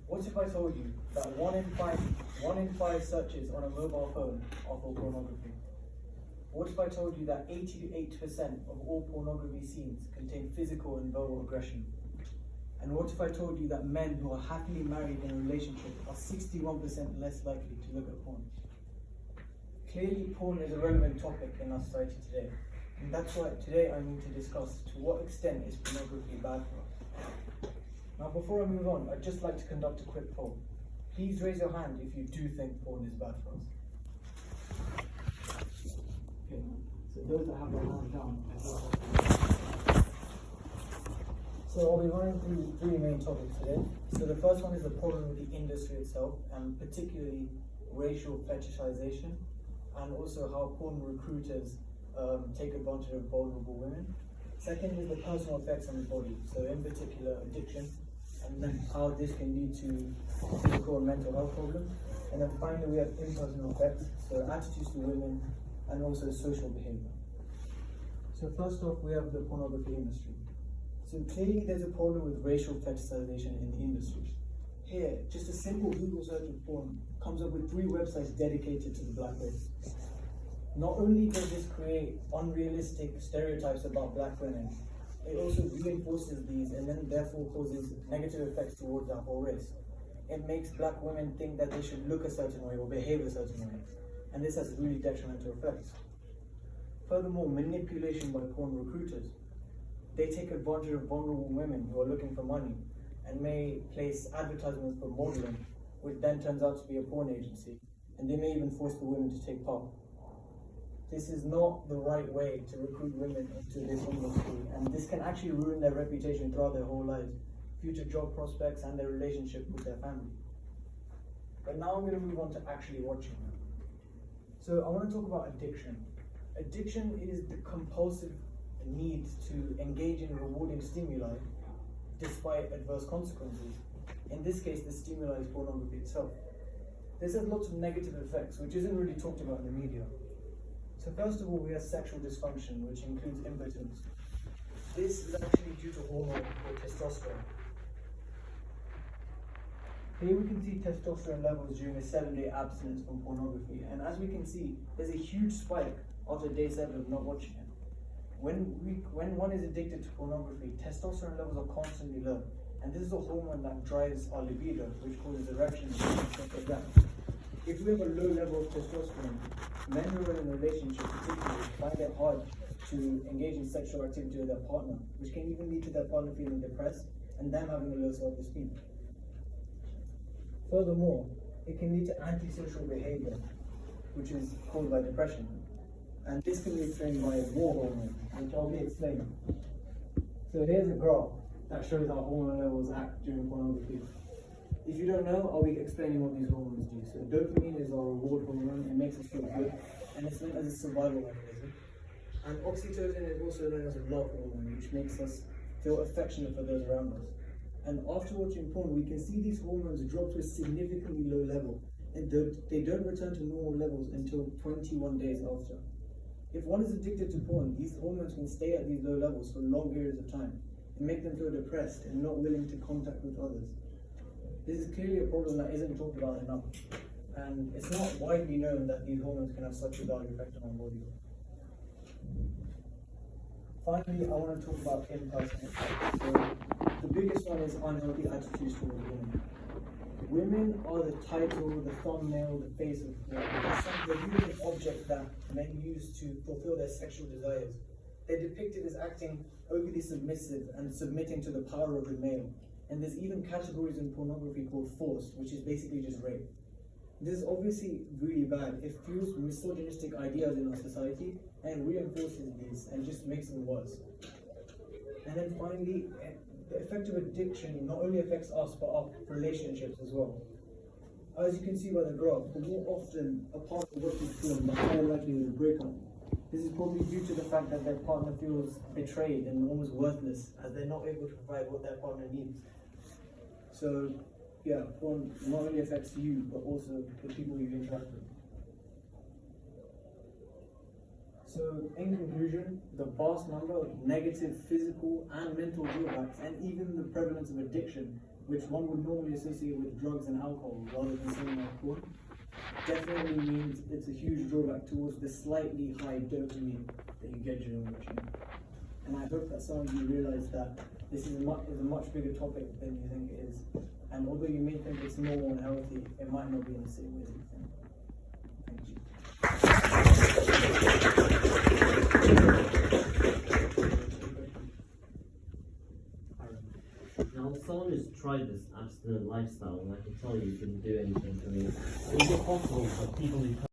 What if I told you that one in five searches on a mobile phone are for pornography? What if I told you that 88% of all pornography scenes contain physical and verbal aggression? And what if I told you that men who are happily married in a relationship are 61% less likely to look at porn? Clearly, porn is a relevant topic in our society today. And that's why today I need to discuss to what extent is pornography bad for us. Now, before I move on, I'd just like to conduct a quick poll. Please raise your hand if you do think porn is bad for us. Okay, so those that have their hand down. So I'll be running through three main topics today. So the first one is the problem with the industry itself, and particularly racial fetishization, and also how porn recruiters take advantage of vulnerable women. Second is the personal effects on the body, so in particular addiction, and then how this can lead to physical and mental health problems. And then finally we have impersonal effects, so attitudes to women and also social behavior. So first off, we have the pornography industry. So clearly there's a problem with racial fetishization in the industry. Here, just a simple Google search of porn comes up with 3 websites dedicated to the black race. Not only does this create unrealistic stereotypes about black women, it also reinforces these and then therefore causes negative effects towards our whole race. It makes black women think that they should look a certain way or behave a certain way, and this has really detrimental effects. Furthermore, manipulation by porn recruiters. They take advantage of vulnerable women who are looking for money and may place advertisements for modeling, which then turns out to be a porn agency, and they may even force the women to take part. This is not the right way to recruit women into this industry, and this can actually ruin their reputation throughout their whole lives, future job prospects, and their relationship with their family. But now I'm going to move on to actually watching. So I want to talk about addiction. Addiction is the compulsive need to engage in rewarding stimuli despite adverse consequences. In this case, the stimuli is pornography itself. This has lots of negative effects, which isn't really talked about in the media. So first of all, we have sexual dysfunction, which includes impotence. This is actually due to hormone called testosterone. Here we can see testosterone levels during a 7-day abstinence from pornography, and as we can see, there's a huge spike after day 7 of not watching it. When one is addicted to pornography, testosterone levels are constantly low, and this is a hormone that drives our libido, which causes erections and stuff like that. If we have a low level of testosterone, men who are in a relationship particularly find it hard to engage in sexual activity with their partner, which can even lead to their partner feeling depressed and them having a low self-esteem. Furthermore, it can lead to antisocial behavior, which is caused by depression. And this can be explained by war hormone, which I'll be explaining. So here's a graph that shows how hormone levels act during pornography. If you don't know, I'll be explaining what these hormones do. So dopamine is our reward hormone. It makes us feel good, and it's known as a survival mechanism. And oxytocin is also known as a love hormone, which makes us feel affectionate for those around us. And after watching porn, we can see these hormones drop to a significantly low level, and they don't return to normal levels until 21 days after. If one is addicted to porn, these hormones can stay at these low levels for long periods of time and make them feel depressed and not willing to contact with others. This is clearly a problem that isn't talked about enough, and it's not widely known that these hormones can have such a bad effect on our body. Finally, I want to talk about impersonal effects. So the biggest one is unhealthy attitudes towards women. Women are the title, the thumbnail, the face of porn. They're really an object that men use to fulfill their sexual desires. They're depicted as acting overly submissive and submitting to the power of the male. And there's even categories in pornography called forced, which is basically just rape. This is obviously really bad. It fuels misogynistic ideas in our society and reinforces these and just makes them worse. And then finally, the effect of addiction not only affects us, but our relationships as well. As you can see by the graph, the more often a partner watches porn, the higher likelihood of breakup. This is probably due to the fact that their partner feels betrayed and almost worthless, as they're not able to provide what their partner needs. So, yeah, porn not only affects you, but also the people you interact with. So, in conclusion, the vast number of negative physical and mental drawbacks, and even the prevalence of addiction, which one would normally associate with drugs and alcohol rather than something like porn, definitely means it's a huge drawback towards the slightly high dopamine that you get during watching. And I hope that some of you realize that this is a much bigger topic than you think it is. And although you may think it's normal and healthy, it might not be in the same way as you think. Thank you. Now, as someone who's tried this abstinent lifestyle, and I can tell you didn't do anything for me, is it possible for people who